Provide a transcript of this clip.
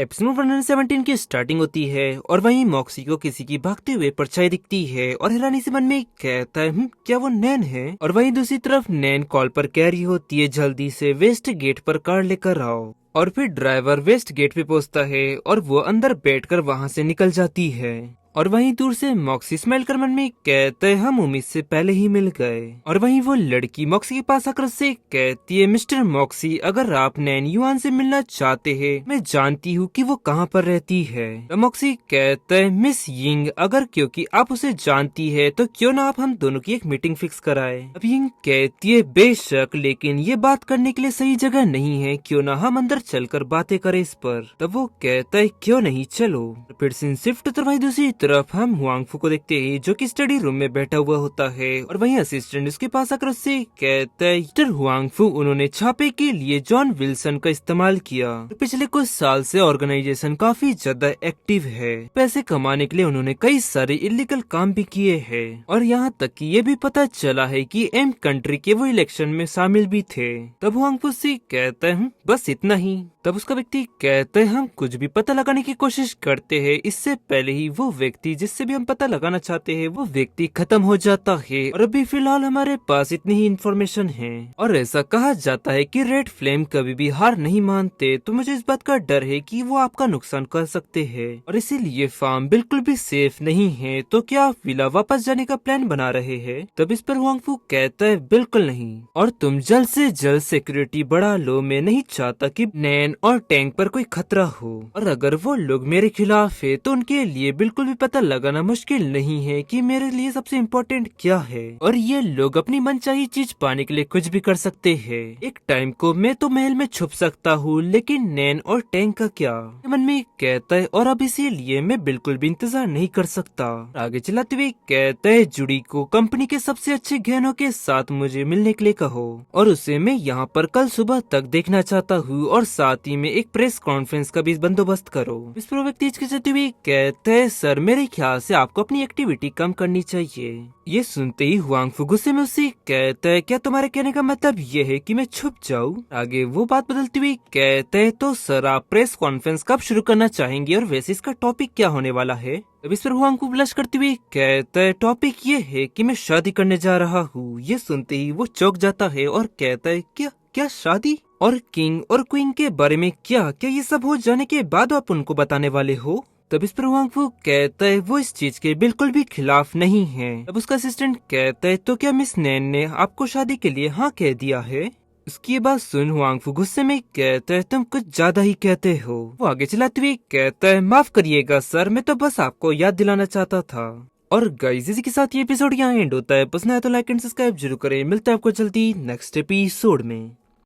Episode 117 की starting होती है और वहीं मॉक्सी को किसी की भागते हुए परछाई दिखती है और हैरानी से मन में कहता है क्या वो नैन है। और वहीं दूसरी तरफ नैन कॉल पर कह रही होती है जल्दी से वेस्ट गेट पर कार लेकर आओ। और फिर ड्राइवर वेस्ट गेट पे पहुंचता है और वो अंदर बैठकर वहां से निकल जाती है। और वहीं दूर से मॉक्सी स्माइल कर मन में कहते हैं हम उम्मीद से पहले ही मिल गए। और वहीं वो लड़की मॉक्सी के पास आकर उससे कहती है मिस्टर मॉक्सी अगर आप नैन युआन से मिलना चाहते हैं मैं जानती हूँ कि वो कहाँ पर रहती है। तो मॉक्सी कहते हैं मिस यिंग अगर क्योंकि आप उसे जानती है तो क्यों ना आप हम दोनों की एक मीटिंग फिक्स कराए। अब यिंग कहती है बेशक लेकिन ये बात करने के लिए सही जगह नहीं है, क्यों ना हम अंदर चलकर बातें करें इस पर। तब वो कहता है क्यों नहीं चलो। फिर सीन शिफ्ट तो वही दूसरी तरफ हम हुआंगफू को देखते हैं जो कि स्टडी रूम में बैठा हुआ होता है और वहीं असिस्टेंट उसके पास आकर उससे कहता है मिस्टर हुआंगफू उन्होंने छापे के लिए जॉन विल्सन का इस्तेमाल किया। पिछले कुछ साल से ऑर्गेनाइजेशन काफी ज्यादा एक्टिव है, पैसे कमाने के लिए उन्होंने कई सारे इलीगल काम भी किए हैं और यहाँ तक कि ये भी पता चला है कि एम कंट्री के वो इलेक्शन में शामिल भी थे। तब हुआंगफू से कहता है बस इतना ही। तब उसका व्यक्ति कहते हैं हम कुछ भी पता लगाने की कोशिश करते हैं इससे पहले ही वो व्यक्ति जिससे भी हम पता लगाना चाहते हैं वो व्यक्ति खत्म हो जाता है और अभी फिलहाल हमारे पास इतनी ही इन्फॉर्मेशन है। और ऐसा कहा जाता है कि रेड फ्लेम कभी भी हार नहीं मानते, तो मुझे इस बात का डर है कि वो आपका नुकसान कर सकते हैं और इसीलिए फार्म बिल्कुल भी सेफ नहीं है। तो क्या आप विला वापस जाने का प्लान बना रहे हैं? तब इस पर हुआंगफू कहता है बिल्कुल नहीं और तुम जल्द से जल्द सिक्योरिटी बढ़ा लो, मैं नहीं चाहता कि नैन और टैंक पर कोई खतरा हो और अगर वो लोग मेरे खिलाफ है तो उनके लिए बिल्कुल भी पता लगाना मुश्किल नहीं है कि मेरे लिए सबसे इम्पोर्टेंट क्या है और ये लोग अपनी मनचाही चीज पाने के लिए कुछ भी कर सकते हैं। एक टाइम को मैं तो महल में छुप सकता हूँ लेकिन नैन और टैंक का क्या? मन में कहता है और अब इसीलिए मैं बिल्कुल भी इंतजार नहीं कर सकता। आगे चलाते हुए कहता है जुड़ी को कंपनी के सबसे अच्छे गहनों के साथ मुझे मिलने के लिए कहो और उसे मैं यहाँ पर कल सुबह तक देखना चाहता हूँ और साथ ही में एक प्रेस कॉन्फ्रेंस का भी बंदोबस्त करो। इस पर व्यक्ति हिचकिचाते हुए कहते हैं सर मेरे ख्याल से आपको अपनी एक्टिविटी कम करनी चाहिए। ये सुनते ही हुआंगफू गुस्से में उससे कहता है क्या तुम्हारे कहने का मतलब ये है कि मैं छुप जाऊं? आगे वो बात बदलती हुई कहते हैं तो सर आप प्रेस कॉन्फ्रेंस कब शुरू करना चाहेंगे और वैसे इसका टॉपिक क्या होने वाला है? अब इस पर हुआंगफू ब्लश करते हुए कहता है टॉपिक ये है कि मैं शादी करने जा रहा हूँ। ये सुनते ही वो चौंक जाता है और कहता है क्या क्या शादी? और किंग और क्वीन के बारे में क्या क्या ये सब हो जाने के बाद आप उनको बताने वाले हो? तब इस पर हुआंगफू कहता है वो इस चीज के बिल्कुल भी खिलाफ नहीं है। तब उसका असिस्टेंट कहता है तो क्या मिस नैन ने आपको शादी के लिए हाँ कह दिया है? उसकी बात सुन हुआंगफू गुस्से में कहता है तुम कुछ ज्यादा ही कहते हो। वो आगे चलाते हुए कहता है माफ करिएगा सर, मैं तो बस आपको याद दिलाना चाहता था। और गाइस इसी के साथ ये एपिसोड यहाँ एंड होता है। पसंद आया तो लाइक एंड सब्सक्राइब जरूर करें। मिलता है आपको जल्दी नेक्स्ट एपिसोड में।